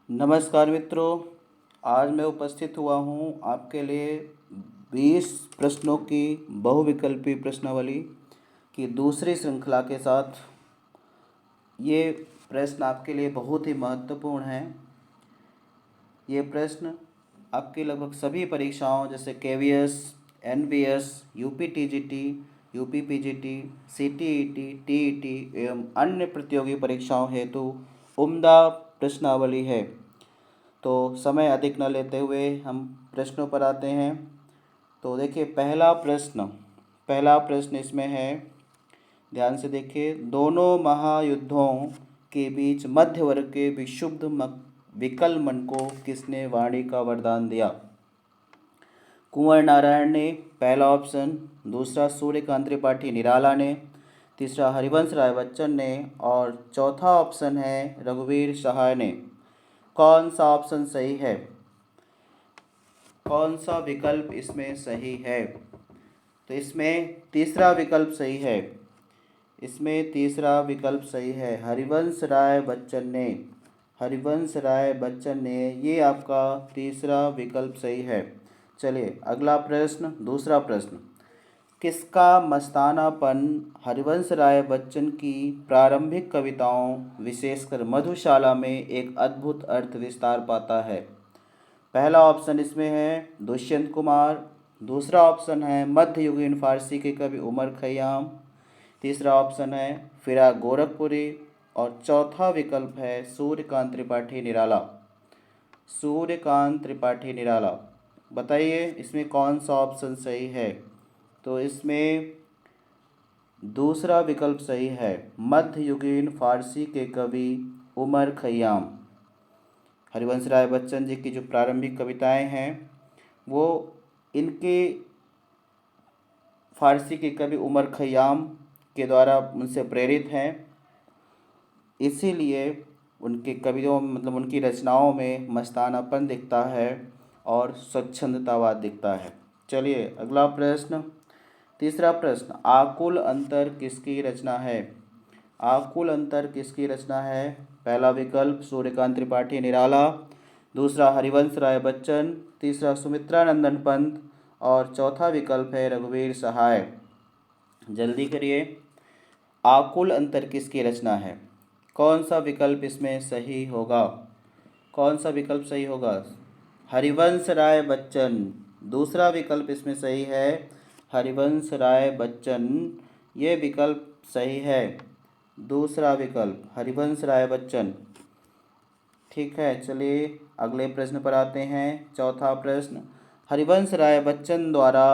नमस्कार मित्रों। आज मैं उपस्थित हुआ हूँ आपके लिए 20 प्रश्नों की बहुविकल्पी प्रश्नावली की दूसरी श्रृंखला के साथ। ये प्रश्न आपके लिए बहुत ही महत्वपूर्ण हैं। ये प्रश्न आपकी लगभग सभी परीक्षाओं जैसे KVS, NVS, UPTGT, UPPGT, CTET, TET एवं अन्य प्रतियोगी परीक्षाओं हेतु उम्दा प्रश्नावली है। तो समय अधिक न लेते हुए हम प्रश्नों पर आते हैं। तो देखिए, पहला प्रश्न इसमें है, ध्यान से देखिए। दोनों महायुद्धों के बीच मध्य वर्ग के विशुद्ध विकल मन को किसने वाणी का वरदान दिया? कुंवर नारायण ने, पहला ऑप्शन। दूसरा सूर्यकांत त्रिपाठी निराला ने। तीसरा हरिवंश राय बच्चन ने। और चौथा ऑप्शन है रघुवीर सहाय ने। कौन सा ऑप्शन सही है? कौन सा विकल्प इसमें सही है? तो इसमें तीसरा विकल्प सही है। इसमें तीसरा विकल्प सही है, हरिवंश राय बच्चन ने। हरिवंश राय बच्चन ने, ये आपका तीसरा विकल्प सही है। चलिए अगला प्रश्न, दूसरा प्रश्न। किसका मस्तानापन हरिवंश राय बच्चन की प्रारंभिक कविताओं विशेषकर मधुशाला में एक अद्भुत अर्थ विस्तार पाता है? पहला ऑप्शन इसमें है दुष्यंत कुमार। दूसरा ऑप्शन है मध्ययुगीन फारसी के कवि उमर खयाम। तीसरा ऑप्शन है फिराक गोरखपुरी। और चौथा विकल्प है सूर्यकांत त्रिपाठी निराला। सूर्यकांत त्रिपाठी निराला, बताइए इसमें कौन सा ऑप्शन सही है? तो इसमें दूसरा विकल्प सही है, मध्ययुगीन फारसी के कवि उमर खयाम। हरिवंश राय बच्चन जी की जो प्रारंभिक कविताएं हैं वो इनके फारसी के कवि उमर खयाम के द्वारा उनसे प्रेरित हैं। इसीलिए उनके कवियों मतलब उनकी रचनाओं में मस्तानापन दिखता है और स्वच्छंदतावाद दिखता है। चलिए अगला प्रश्न, तीसरा प्रश्न। आकुल अंतर किसकी रचना है? आकुल अंतर किसकी रचना है? पहला विकल्प सूर्यकांत त्रिपाठी निराला। दूसरा हरिवंश राय बच्चन। तीसरा सुमित्रा नंदन पंत। और चौथा विकल्प है रघुवीर सहाय। जल्दी करिए, आकुल अंतर किसकी रचना है? कौन सा विकल्प इसमें सही होगा? कौन सा विकल्प सही होगा? हरिवंश राय बच्चन। दूसरा विकल्प इसमें सही है, हरिवंश राय बच्चन। ये विकल्प सही है, दूसरा विकल्प हरिवंश राय बच्चन। ठीक है, चलिए अगले प्रश्न पर आते हैं। चौथा प्रश्न। हरिवंश राय बच्चन द्वारा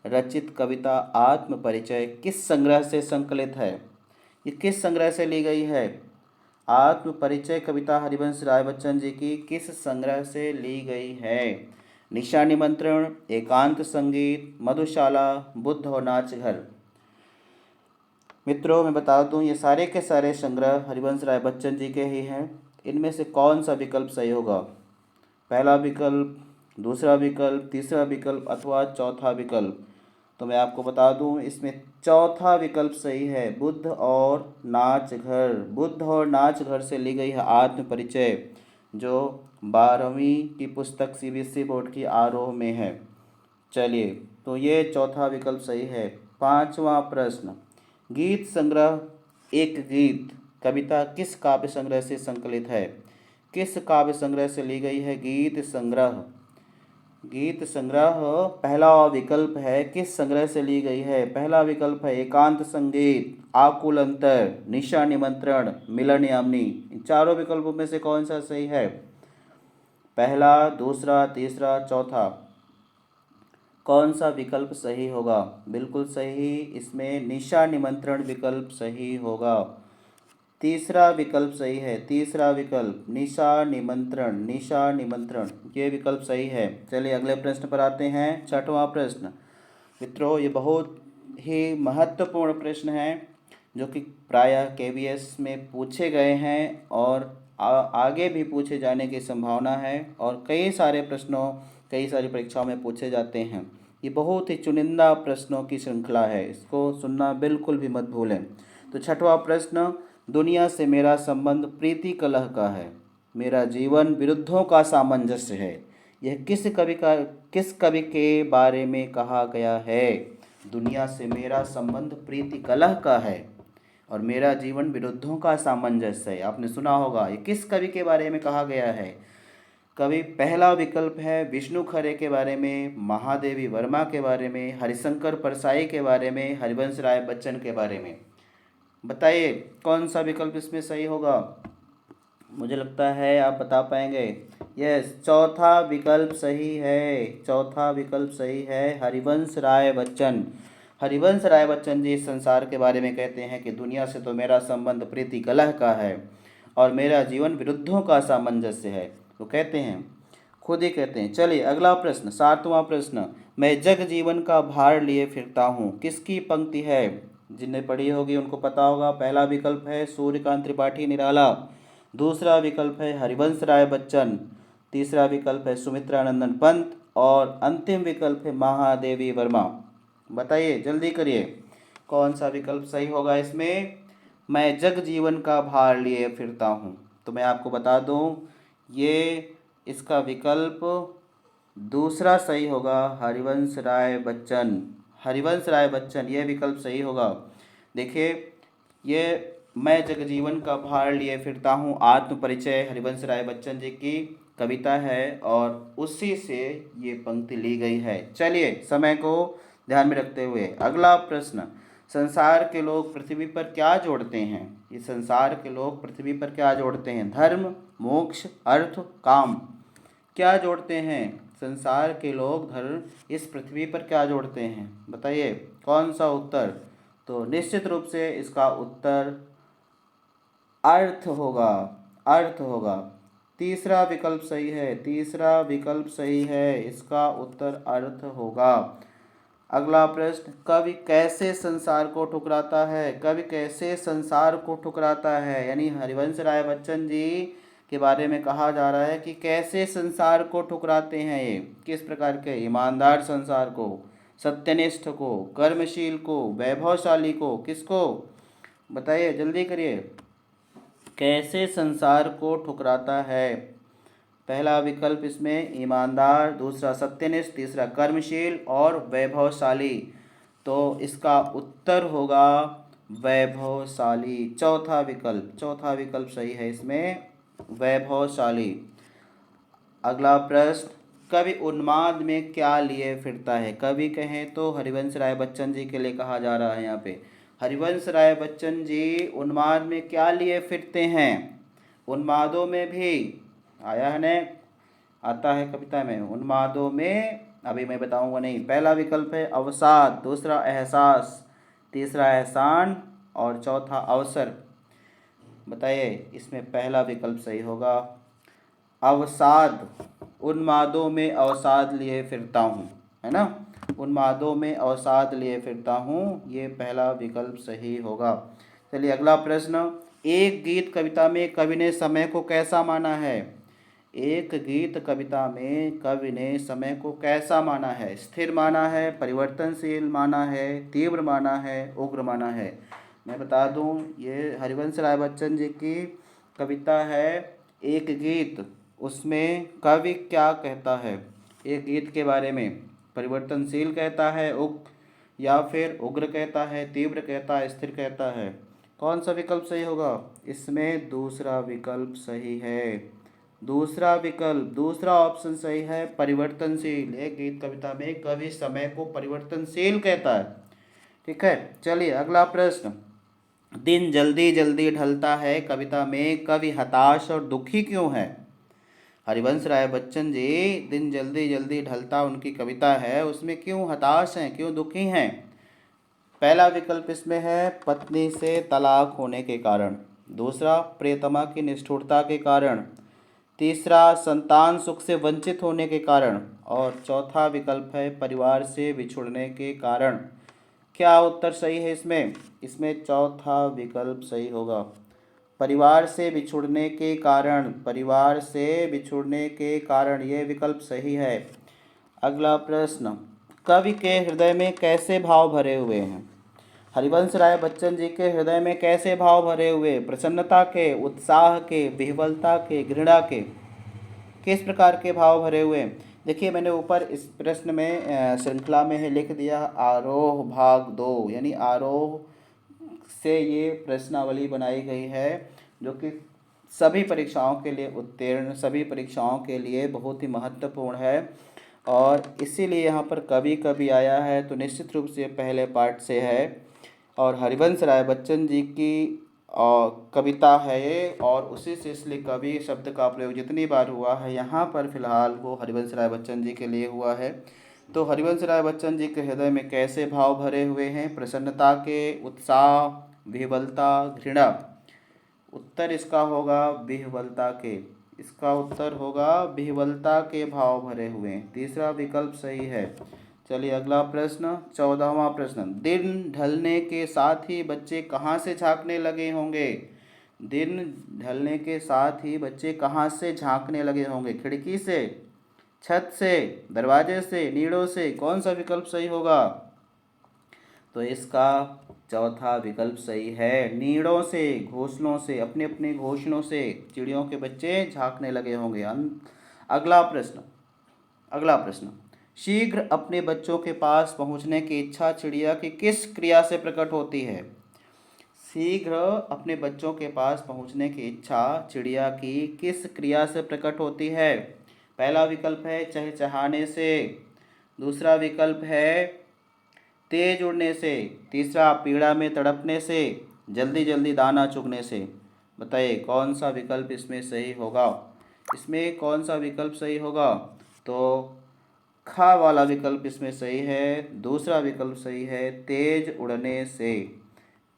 रचित कविता आत्म परिचय किस संग्रह से संकलित है? ये किस संग्रह से ली गई है? आत्म परिचय कविता हरिवंश राय बच्चन जी की किस संग्रह से ली गई है? निशा निमंत्रण, एकांत संगीत, मधुशाला, बुद्ध और नाच घर। मित्रों मैं बता दूं, ये सारे के सारे संग्रह हरिवंश राय बच्चन जी के ही हैं। इनमें से कौन सा विकल्प सही होगा? पहला विकल्प, दूसरा विकल्प, तीसरा विकल्प अथवा चौथा विकल्प? तो मैं आपको बता दूं, इसमें चौथा विकल्प सही है, बुद्ध और नाच घर। बुद्ध और नाच घर से ली गई है आत्म परिचय, जो 12वीं की पुस्तक सीबीएसई बोर्ड की आरोह में है। चलिए, तो ये चौथा विकल्प सही है। पांचवा प्रश्न। गीत संग्रह एक गीत कविता किस काव्य संग्रह से संकलित है? किस काव्य संग्रह से ली गई है गीत संग्रह? गीत संग्रह पहला विकल्प है, किस संग्रह से ली गई है? पहला विकल्प है एकांत संगीत, आकुल अंतर, निशा निमंत्रण, मिलन यामिनी। इन चारों विकल्पों में से कौन सा सही है? पहला, दूसरा, तीसरा, चौथा? कौन सा विकल्प सही होगा? बिल्कुल सही, इसमें निशा निमंत्रण विकल्प सही होगा। तीसरा विकल्प सही है, तीसरा विकल्प निशा निमंत्रण, निशा निमंत्रण, ये विकल्प सही है। चलिए अगले प्रश्न पर आते हैं। छठवां प्रश्न। मित्रों ये बहुत ही महत्वपूर्ण प्रश्न है, जो कि प्रायः केवीएस में पूछे गए हैं और आगे भी पूछे जाने की संभावना है। और कई सारे प्रश्नों, कई सारी परीक्षाओं में पूछे जाते हैं। ये बहुत ही चुनिंदा प्रश्नों की श्रृंखला है, इसको सुनना बिल्कुल भी मत भूलें। तो छठवां प्रश्न। दुनिया से मेरा संबंध प्रीति कलह का है। मेरा जीवन विरुद्धों का सामंजस्य है। यह किस कवि के बारे में कहा गया है? दुनिया से मेरा संबंध प्रीति कलह का है और मेरा जीवन विरुद्धों का सामंजस्य है। आपने सुना होगा, ये किस कवि के बारे में कहा गया है? कवि पहला विकल्प है विष्णु खरे के बारे में, महादेवी वर्मा के बारे में, हरिशंकर परसाई के बारे में, हरिवंश राय बच्चन के बारे में। बताइए कौन सा विकल्प इसमें सही होगा? मुझे लगता है आप बता पाएंगे। यस, चौथा विकल्प सही है। चौथा विकल्प सही है, हरिवंश राय बच्चन। हरिवंश राय बच्चन जी इस संसार के बारे में कहते हैं कि दुनिया से तो मेरा संबंध प्रीति कलह का है और मेरा जीवन विरुद्धों का सामंजस्य है। तो कहते हैं, खुद ही कहते हैं। चलिए अगला प्रश्न, 7वां प्रश्न। मैं जग जीवन का भार लिए फिरता हूँ, किसकी पंक्ति है? जिन्हें पढ़ी होगी उनको पता होगा। पहला विकल्प है सूर्यकांत त्रिपाठी निराला, दूसरा विकल्प है हरिवंश राय बच्चन, तीसरा विकल्प है सुमित्रानंदन पंत और अंतिम विकल्प है महादेवी वर्मा। बताइए जल्दी करिए, कौन सा विकल्प सही होगा इसमें? मैं जग जीवन का भार लिए फिरता हूँ। तो मैं आपको बता दूँ, ये इसका विकल्प दूसरा सही होगा, हरिवंश राय बच्चन। हरिवंश राय बच्चन ये विकल्प सही होगा। देखिए, ये मैं जगजीवन का भार लिए फिरता हूँ आत्म परिचय हरिवंश राय बच्चन जी की कविता है और उसी से ये पंक्ति ली गई है। चलिए समय को ध्यान में रखते हुए अगला प्रश्न, संसार के लोग पृथ्वी पर क्या जोड़ते हैं? ये संसार के लोग पृथ्वी पर क्या जोड़ते हैं? धर्म, मोक्ष, अर्थ, काम, क्या जोड़ते हैं? संसार के लोग धर्म इस पृथ्वी पर क्या जोड़ते हैं? बताइए कौन सा उत्तर? तो निश्चित रूप से इसका उत्तर अर्थ होगा। अर्थ होगा। तीसरा विकल्प सही है। तीसरा विकल्प सही है, इसका उत्तर अर्थ होगा। अगला प्रश्न, कवि कैसे संसार को ठुकराता है? कवि कैसे संसार को ठुकराता है? यानी हरिवंश राय बच्चन जी के बारे में कहा जा रहा है कि कैसे संसार को ठुकराते हैं ये, किस प्रकार के? ईमानदार संसार को, सत्यनिष्ठ को, कर्मशील को, वैभवशाली को, किसको? बताइए जल्दी करिए, कैसे संसार को ठुकराता है? पहला विकल्प इसमें ईमानदार, दूसरा सत्यनिष्ठ, तीसरा कर्मशील और वैभवशाली। तो इसका उत्तर होगा वैभवशाली। चौथा विकल्प सही है इसमें, वैभवशाली। अगला प्रश्न, कवि उन्माद में क्या लिए फिरता है? कवि कहें तो हरिवंश राय बच्चन जी के लिए कहा जा रहा है यहाँ पे। हरिवंश राय बच्चन जी उन्माद में क्या लिए फिरते हैं? उन्मादों में भी आया है न, आता है कविता में। उन्मादों में अभी मैं बताऊंगा नहीं। पहला विकल्प है अवसाद, दूसरा एहसास, तीसरा एहसान और चौथा अवसर। बताइए इसमें पहला विकल्प सही होगा, अवसाद। उन्मादों में अवसाद लिए फिरता हूँ, है ना? उन्मादों में अवसाद लिए फिरता हूँ, ये पहला विकल्प सही होगा। चलिए अगला प्रश्न, एक गीत कविता में कवि ने समय को कैसा माना है? एक गीत कविता में कवि ने समय को कैसा माना है? स्थिर माना है, परिवर्तनशील माना है, तीव्र माना है, उग्र माना है? मैं बता दूं, ये हरिवंश राय बच्चन जी की कविता है एक गीत। उसमें कवि क्या कहता है एक गीत के बारे में? परिवर्तनशील कहता है, या फिर उग्र कहता है, तीव्र कहता है, स्थिर कहता है? कौन सा विकल्प सही होगा? इसमें दूसरा विकल्प सही है। दूसरा विकल्प, दूसरा ऑप्शन सही है, परिवर्तनशील। एक गीत कविता में कवि समय को परिवर्तनशील कहता है। ठीक है, चलिए अगला प्रश्न, दिन जल्दी जल्दी ढलता है कविता में कवि हताश और दुखी क्यों है? हरिवंश राय बच्चन जी दिन जल्दी जल्दी ढलता उनकी कविता है, उसमें क्यों हताश हैं, क्यों दुखी हैं? पहला विकल्प इसमें है पत्नी से तलाक होने के कारण, दूसरा प्रियतमा की निष्ठुरता के कारण, तीसरा संतान सुख से वंचित होने के कारण और चौथा विकल्प है परिवार से बिछुड़ने के कारण। क्या उत्तर सही है इसमें? इसमें चौथा विकल्प सही होगा, परिवार से बिछुड़ने के कारण। परिवार से बिछुड़ने के कारण, ये विकल्प सही है। अगला प्रश्न, कवि के हृदय में कैसे भाव भरे हुए हैं? हरिवंश राय बच्चन जी के हृदय में कैसे भाव भरे हुए? प्रसन्नता के, उत्साह के, विह्वलता के, घृणा के, किस प्रकार के भाव भरे हुए? देखिए मैंने ऊपर इस प्रश्न में श्रृंखला में है लिख दिया आरोह भाग 2, यानी आरोह से ये प्रश्नावली बनाई गई है जो कि सभी परीक्षाओं के लिए उत्तीर्ण, सभी परीक्षाओं के लिए बहुत ही महत्वपूर्ण है। और इसीलिए यहाँ पर कभी कभी आया है, तो निश्चित रूप से पहले पार्ट से है। और हरिवंश राय बच्चन जी की कविता है ये, और उसी से इसलिए कवि शब्द का प्रयोग जितनी बार हुआ है यहाँ पर फिलहाल वो हरिवंश राय बच्चन जी के लिए हुआ है। तो हरिवंश राय बच्चन जी के हृदय में कैसे भाव भरे हुए हैं? प्रसन्नता के, उत्साह, विह्वलता, घृणा। उत्तर इसका होगा विह्वलता के। इसका उत्तर होगा विह्वलता के भाव भरे हुए हैं। तीसरा विकल्प सही है। चलिए अगला प्रश्न, 14वां प्रश्न। दिन ढलने के साथ ही बच्चे कहाँ से झांकने लगे होंगे? दिन ढलने के साथ ही बच्चे कहाँ से झांकने लगे होंगे? खिड़की से, छत से, दरवाजे से, नीड़ों से? कौन सा विकल्प सही होगा? तो इसका चौथा विकल्प सही है। नीड़ों से, घोंसलों से, अपने अपने घोंसलों से चिड़ियों के बच्चे झांकने लगे होंगे। अगला प्रश्न, अगला प्रश्न। शीघ्र अपने बच्चों के पास पहुंचने की इच्छा चिड़िया की किस क्रिया से प्रकट होती है? शीघ्र अपने बच्चों के पास पहुंचने की इच्छा चिड़िया की किस क्रिया से प्रकट होती है? पहला विकल्प है चहचहाने से, दूसरा विकल्प है तेज उड़ने से, तीसरा पीड़ा में तड़पने से, जल्दी जल्दी दाना चुगने से। बताइए कौन सा विकल्प इसमें सही होगा? इसमें कौन सा विकल्प सही होगा? तो खा वाला विकल्प इसमें सही है। दूसरा विकल्प सही है तेज उड़ने से,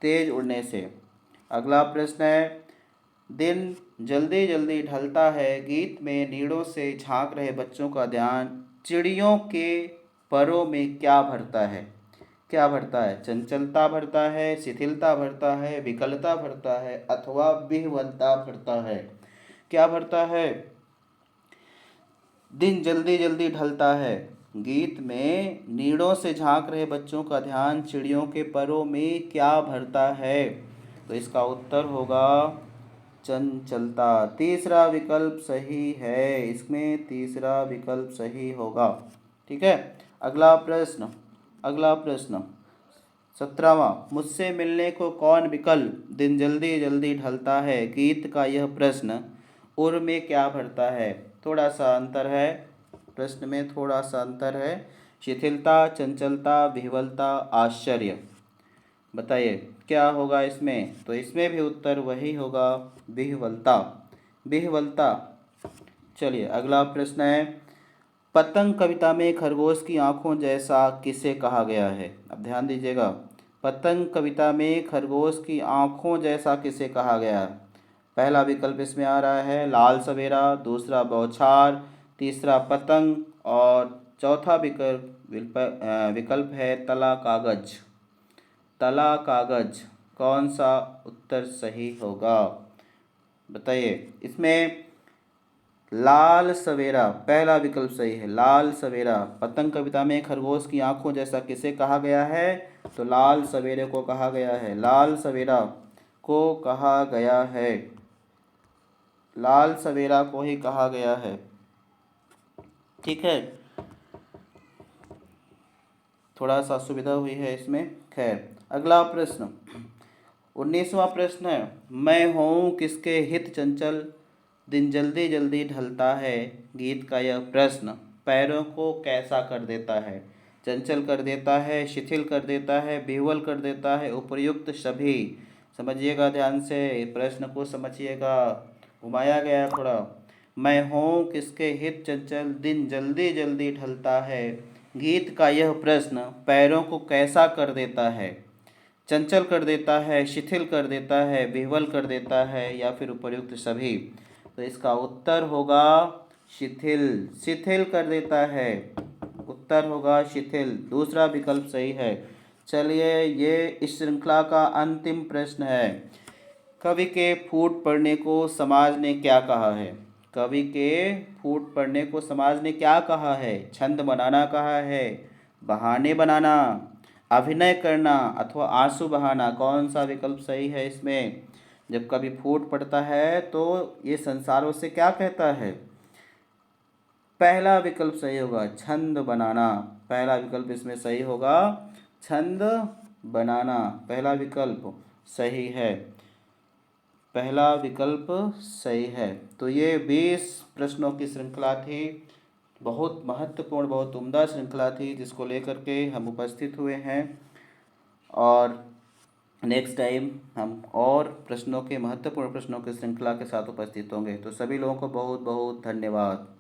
तेज उड़ने से। अगला प्रश्न है, दिन जल्दी जल्दी ढलता है गीत में नीड़ों से झांक रहे बच्चों का ध्यान चिड़ियों के परों में क्या भरता है? क्या भरता है? चंचलता भरता है, शिथिलता भरता है, विकलता भरता है, अथवा विह्वलता भरता है? क्या भरता है? दिन जल्दी जल्दी ढलता है गीत में नीड़ों से झांक रहे बच्चों का ध्यान चिड़ियों के परों में क्या भरता है? तो इसका उत्तर होगा चंचलता। तीसरा विकल्प सही है, इसमें तीसरा विकल्प सही होगा। ठीक है। अगला प्रश्न, अगला प्रश्न 17वां। मुझसे मिलने को कौन विकल दिन जल्दी जल्दी ढलता है गीत का यह प्रश्न उर में क्या भरता है? थोड़ा सा अंतर है, प्रश्न में थोड़ा सा अंतर है। शिथिलता, चंचलता, विह्वलता, आश्चर्य। बताइए क्या होगा इसमें? तो इसमें भी उत्तर वही होगा विह्वलता, विह्वलता। चलिए अगला प्रश्न है, पतंग कविता में खरगोश की आंखों जैसा किसे कहा गया है? अब ध्यान दीजिएगा, पतंग कविता में खरगोश की आंखों जैसा किसे कहा गया? पहला विकल्प इसमें आ रहा है लाल सवेरा, दूसरा बौछार, तीसरा पतंग, और चौथा विकल्प है तला कागज। तला कागज। कौन सा उत्तर सही होगा? बताइए। इसमें लाल सवेरा पहला विकल्प सही है। लाल सवेरा, पतंग कविता में खरगोश की आंखों जैसा किसे कहा गया है? तो लाल सवेरे को कहा गया है, लाल सवेरा को कहा गया है, लाल सवेरा को ही कहा गया है। ठीक है, थोड़ा सा सुविधा हुई है इसमें। खैर अगला प्रश्न 19वां प्रश्न है, मैं हूँ किसके हित चंचल दिन जल्दी जल्दी ढलता है गीत का यह प्रश्न पैरों को कैसा कर देता है? चंचल कर देता है, शिथिल कर देता है, विह्वल कर देता है, उपर्युक्त सभी। समझिएगा ध्यान से, प्रश्न को समझिएगा, घुमाया गया थोड़ा। मैं हूँ किसके हित चंचल दिन जल्दी जल्दी ढलता है गीत का यह प्रश्न पैरों को कैसा कर देता है? चंचल कर देता है, शिथिल कर देता है, विह्वल कर देता है, या फिर उपर्युक्त सभी? तो इसका उत्तर होगा शिथिल, शिथिल कर देता है। उत्तर होगा शिथिल, दूसरा विकल्प सही है। चलिए ये इस श्रृंखला का अंतिम प्रश्न है, कवि के फूट पड़ने को समाज ने क्या कहा है? कवि के फूट पड़ने को समाज ने क्या कहा है? छंद बनाना कहा है, बहाने बनाना, अभिनय करना अथवा आंसू बहाना, कौन सा विकल्प सही है इसमें? जब कभी फूट पड़ता है तो ये संसार उसे क्या कहता है? पहला विकल्प सही होगा छंद बनाना। पहला विकल्प इसमें सही होगा छंद बनाना। पहला विकल्प सही है। पहला विकल्प सही है। तो ये 20 प्रश्नों की श्रृंखला थी। बहुत महत्वपूर्ण, बहुत उम्दा श्रृंखला थी जिसको लेकर के हम उपस्थित हुए हैं। और नेक्स्ट टाइम हम और प्रश्नों के, महत्वपूर्ण प्रश्नों की श्रृंखला के साथ उपस्थित होंगे। तो सभी लोगों को बहुत बहुत धन्यवाद।